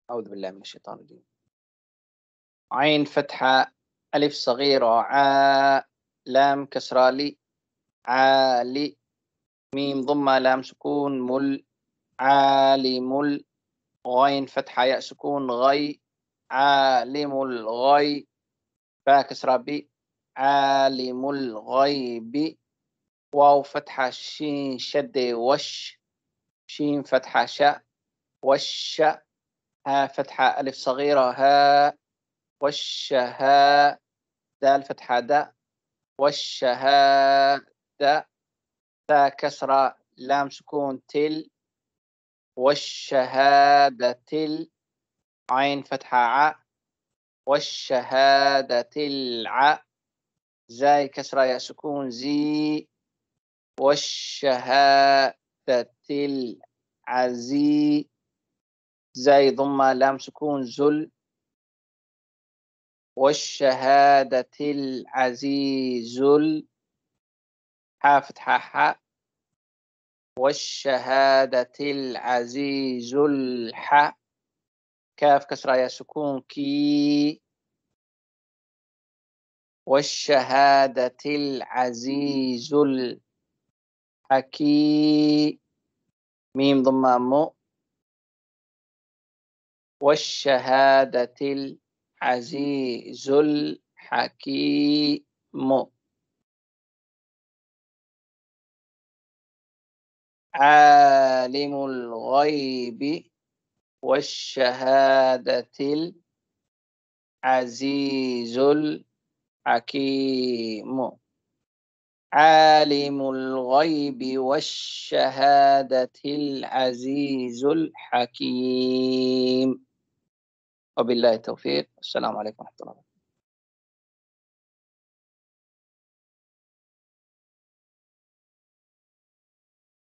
أعوذ بالله من الشيطان الرجيم. عين فتحة، ألف صغيرة، عاء، لام كسرة لي، عالي، ميم ضمة، لام سكون، مل، عالم، غين فتحة، ياء سكون، غي، عالم الغي، باء كسرة بي، عالم الغيب، واو فتحة، شين شدة، وش، شين فتحة، شاء، وش، ها فتحة، ألف صغيرة، ها، والشهادة، دال فتحة، داء، والشهادة، تاء كسرة، لام سكون، تل، والشهادة، عين فتحة، ع، والشهادة الع، زاي كسرة، ياء سكون، زي، والشهادة العزي، زاي ضمة، لام سكون، زل، والشهادة العزيز حا فتحة، حاء، والشهادة العزيز الح، كاف كسرة، ياء سكون، كي، والشهادة العزيز الحكيم، ميم ضمة، مو، والشهادة العزيز الحكيم. عالم الغيب والشهادة العزيز الحكيم. عالم الغيب والشهادة العزيز الحكيم. وبالله التوفيق. السلام عليكم ورحمة الله.